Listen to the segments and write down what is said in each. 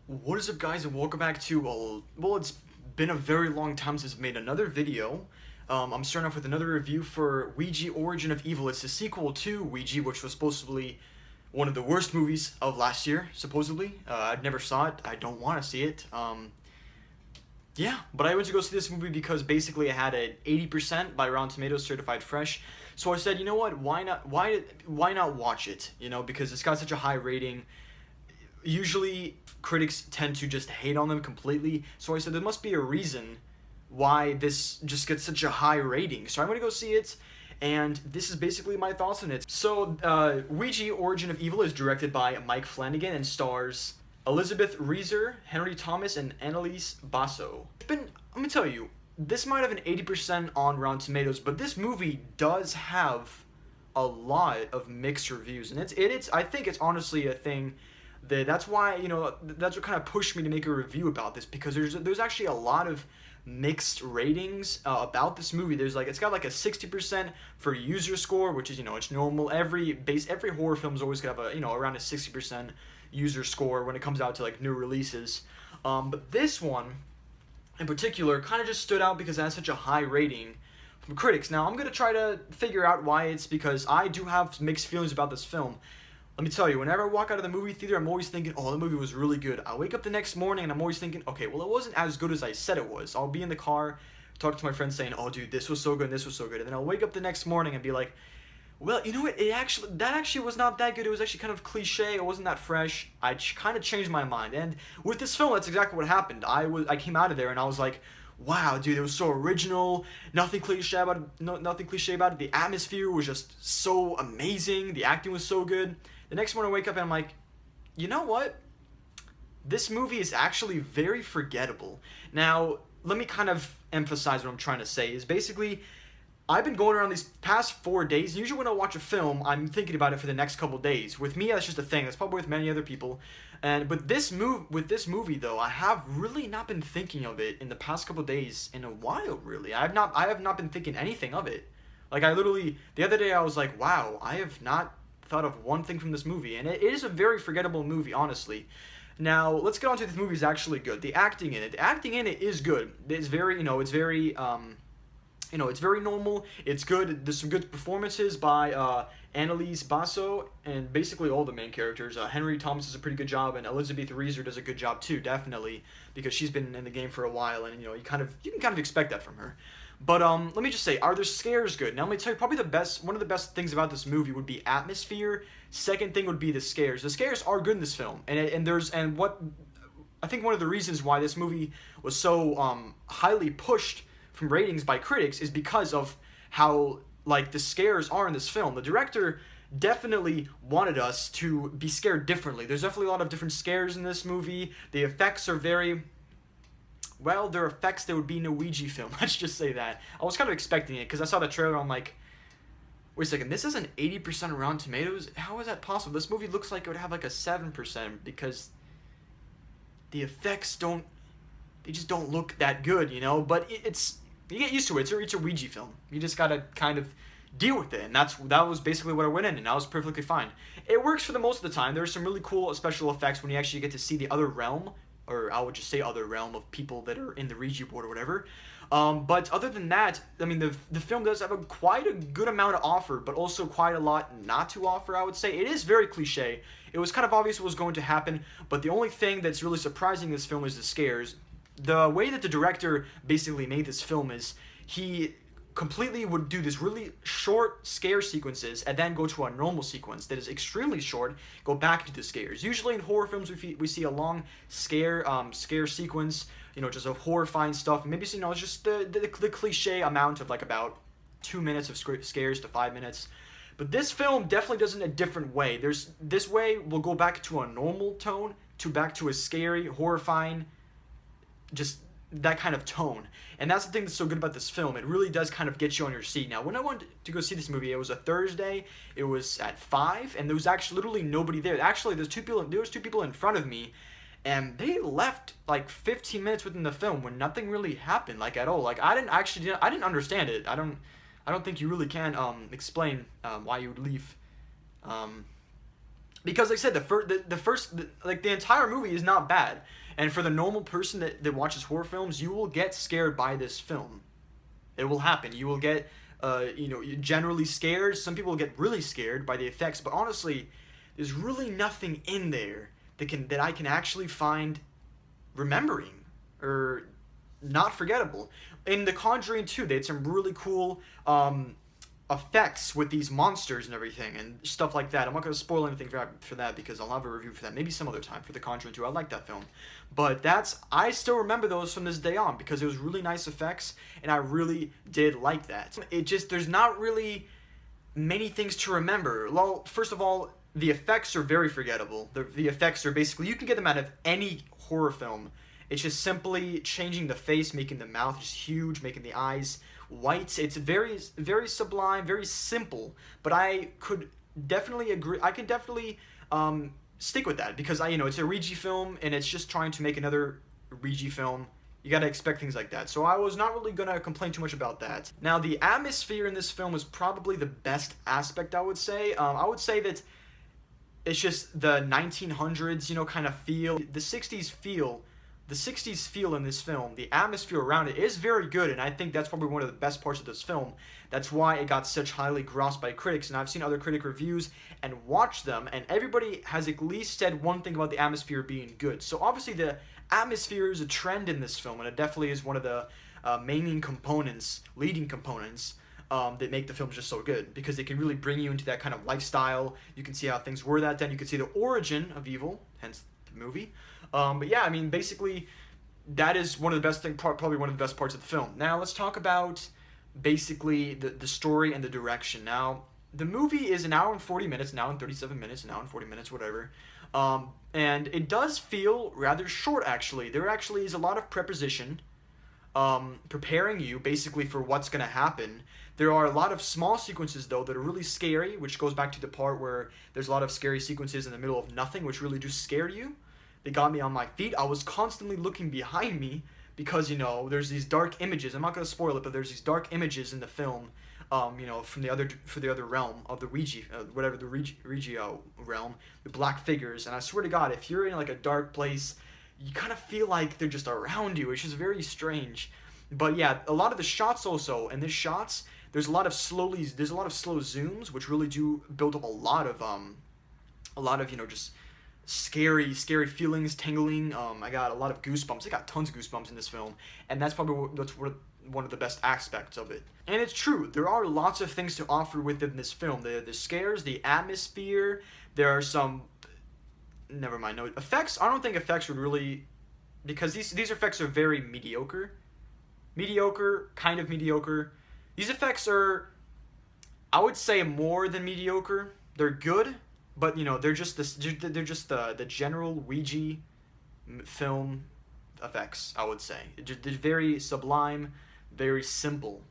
What is up, guys, and welcome back to, well, it's been a very long time since I've made another video. I'm starting off with another review for Ouija Origin of Evil. It's a sequel to Ouija, which was supposedly one of the worst movies of last year, supposedly. I never saw it. I don't want to see it. Yeah, but I went to go see this movie because basically it had an 80% by Rotten Tomatoes certified fresh. So I said, you know what, why not watch it? You know, because it's got such a high rating. Usually critics tend to just hate on them completely, so I said there must be a reason why this just gets such a high rating. So I'm gonna go see it, and this is basically my thoughts on it. So Ouija Origin of Evil is directed by Mike Flanagan and stars Elizabeth Reeser, Henry Thomas, and Annalise Basso. Let me tell you, this might have an 80% on Rotten Tomatoes, but this movie does have a lot of mixed reviews, and it's I think it's honestly a thing that's why, you know, that's what kind of pushed me to make a review about this, because there's actually a lot of mixed ratings about this movie. It's got like a 60% for user score, which is, you know, it's normal. Every horror film's always gonna have a, you know, around a 60% user score when it comes out to like new releases. But this one in particular kind of just stood out because it has such a high rating from critics. Now I'm gonna try to figure out why. It's because I do have mixed feelings about this film. Let me tell you, whenever I walk out of the movie theater, I'm always thinking, oh, the movie was really good. I wake up the next morning and I'm always thinking, okay, well, it wasn't as good as I said it was. I'll be in the car, talk to my friends saying, oh, dude, this was so good, and this was so good. And then I'll wake up the next morning and be like, well, you know what, that actually was not that good. It was actually kind of cliche. It wasn't that fresh. I kind of changed my mind. And with this film, that's exactly what happened. I came out of there and I was like, wow, dude, it was so original. Nothing cliche about it. Nothing cliche about it. The atmosphere was just so amazing. The acting was so good. The next morning I wake up and I'm like, you know what? This movie is actually very forgettable. Now, let me kind of emphasize what I'm trying to say. Is basically, I've been going around these past 4 days. Usually when I watch a film, I'm thinking about it for the next couple days. With me, that's just a thing. That's probably with many other people. With this movie though, I have really not been thinking of it in the past couple days in a while, really. I have not been thinking anything of it. Like, I literally, the other day I was like, wow, I have not thought of one thing from this movie, and it is a very forgettable movie, honestly. Now, let's get on to if this movie is actually good. The acting in it is good. It's very, it's very normal. It's good. There's some good performances by Annalise Basso and basically all the main characters. Henry Thomas does a pretty good job, and Elizabeth Reeser does a good job too, definitely, because she's been in the game for a while, and you know, you can kind of expect that from her. But let me just say, are the scares good? Now let me tell you, probably one of the best things about this movie would be atmosphere. Second thing would be the scares. The scares are good in this film, and what I think one of the reasons why this movie was so highly pushed from ratings by critics is because of how, like, the scares are in this film. The director definitely wanted us to be scared differently. There's definitely a lot of different scares in this movie. The effects are very, well, they're effects that would be in a Ouija film. Let's just say that. I was kind of expecting it because I saw the trailer. I'm like, wait a second, this is an 80% Rotten Tomatoes? How is that possible? This movie looks like it would have like a 7% because the effects they just don't look that good, you know? But you get used to it. It's a Ouija film. You just gotta kind of deal with it, and that was basically what I went in, and that was perfectly fine. It works for the most of the time. There's some really cool special effects when you actually get to see the other realm, or I would just say other realm of people that are in the Ouija board or whatever. But other than that, I mean, the film does have quite a good amount to offer, but also quite a lot not to offer, I would say. It is very cliche. It was kind of obvious what was going to happen, but the only thing that's really surprising in this film is the scares. The way that the director basically made this film is he completely would do this really short scare sequences and then go to a normal sequence that is extremely short, go back to the scares. Usually in horror films we see a long scare sequence, you know, just of horrifying stuff. Maybe, you know, it's just the cliche amount of like about 2 minutes of scares to 5 minutes. But this film definitely does it in a different way. This way we'll go back to a normal tone, back to a scary, horrifying, just that kind of tone. And that's the thing that's so good about this film. It really does kind of get you on your seat. Now, when I went to go see this movie, it was a Thursday. It was at 5, and there was actually literally nobody there. Actually, there was two people in front of me, and they left like 15 minutes within the film when nothing really happened, like, at all. Like, I didn't understand it. I don't think you really can explain why you would leave because like I said, the entire movie is not bad, and for the normal person that watches horror films, you will get scared by this film. It will happen. You will get generally scared. Some people will get really scared by the effects, but honestly, there's really nothing in there that I can actually find remembering or not forgettable. In The Conjuring 2, they had some really cool effects with these monsters and everything and stuff like that. I'm not going to spoil anything for that because I'll have a review for that maybe some other time for The Conjuring 2. I like that film. But I still remember those from this day on because it was really nice effects and I really did like that. There's not really many things to remember. Well, first of all, the effects are very forgettable. The effects are basically, you can get them out of any horror film. It's just simply changing the face, making the mouth just huge, making the eyes white. It's very, very sublime, very simple. But I could definitely agree. I can definitely stick with that because it's a Ouija film and it's just trying to make another Ouija film. You gotta expect things like that. So I was not really gonna complain too much about that. Now the atmosphere in this film is probably the best aspect. I would say that it's just the 1900s, kind of feel, the 60s feel. The 60s feel in this film, the atmosphere around it is very good, and I think that's probably one of the best parts of this film. That's why it got such highly grossed by critics, and I've seen other critic reviews and watched them, and everybody has at least said one thing about the atmosphere being good. So obviously the atmosphere is a trend in this film, and it definitely is one of the leading components, that make the film just so good, because they can really bring you into that kind of lifestyle. You can see how things were that then, you can see the origin of evil, hence the movie. But yeah, I mean, basically, that is one of the best probably one of the best parts of the film. Now, let's talk about basically the story and the direction. Now, the movie is an hour and 40 minutes, an hour and 37 minutes, an hour and 40 minutes, whatever. And it does feel rather short, actually. There actually is a lot of preposition preparing you, basically, for what's going to happen. There are a lot of small sequences, though, that are really scary, which goes back to the part where there's a lot of scary sequences in the middle of nothing, which really do scare you. They got me on my feet. I was constantly looking behind me because, there's these dark images. I'm not going to spoil it, but there's these dark images in the film, for the other realm of the Ouija, whatever the Ouija realm, the black figures. And I swear to God, if you're in like a dark place, you kind of feel like they're just around you. It's just very strange. But yeah, a lot of the shots also, and there's a lot of slow zooms, which really do build up a lot of just scary feelings, tingling. I got a lot of goosebumps. I got tons of goosebumps in this film, and that's probably one of the best aspects of it. And it's true, there are lots of things to offer within this film. The scares, the atmosphere. There are some, never mind, no effects. I don't think effects would really, because these effects are very mediocre, kind of mediocre. These effects are, I would say, more than mediocre. They're good. But they're just the general Ouija film effects. I would say they're very sublime, very simple.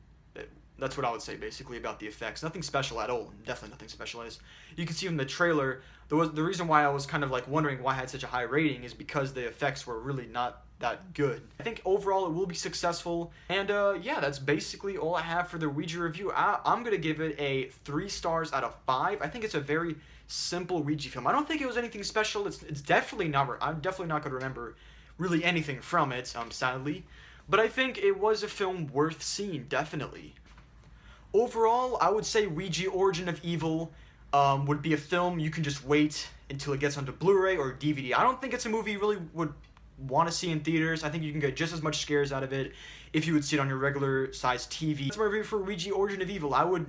That's what I would say basically about the effects. Nothing special at all. Definitely nothing special. As you can see from the trailer, the reason why I was kind of like wondering why I had such a high rating is because the effects were really not that good. I think overall it will be successful, and yeah, that's basically all I have for the Ouija review. I'm gonna give it a 3 stars out of 5. I think it's a very simple Ouija film. I don't think it was anything special. It's definitely not. I'm definitely not gonna remember really anything from it, sadly. But I think it was a film worth seeing, definitely. Overall, I would say Ouija Origin of Evil would be a film you can just wait until it gets onto Blu-ray or DVD. I don't think it's a movie you really would want to see in theaters. I think you can get just as much scares out of it if you would see it on your regular sized TV. That's my review for Ouija Origin of Evil. I would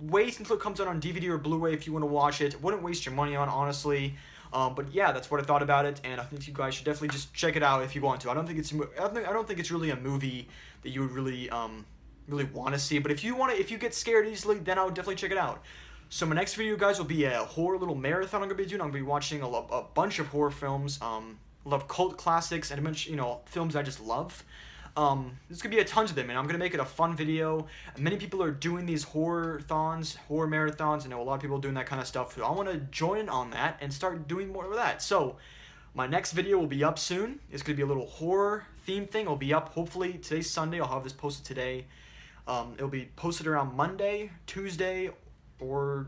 wait until it comes out on DVD or Blu-ray if you want to watch it. Wouldn't waste your money on, honestly. But yeah, that's what I thought about it, and I think you guys should definitely just check it out if you want to. I don't think it's really a movie that you would really want to see. But if you get scared easily, then I would definitely check it out. So my next video, guys, will be a horror little marathon I'm gonna be doing. I'm gonna be watching a bunch of horror films. Love cult classics and a bunch, films I just love. There's gonna be a tons of them, and I'm gonna make it a fun video. Many people are doing these horror marathons. I know a lot of people are doing that kind of stuff. So I want to join on that and start doing more of that. So my next video will be up soon. It's gonna be a little horror theme thing. It'll be up hopefully today's Sunday. I'll have this posted today. It'll be posted around Monday, Tuesday, or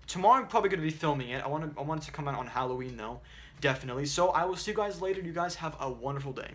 Tomorrow I'm probably gonna be filming it. I want it to come out on Halloween though, definitely. So I will see you guys later. You guys have a wonderful day.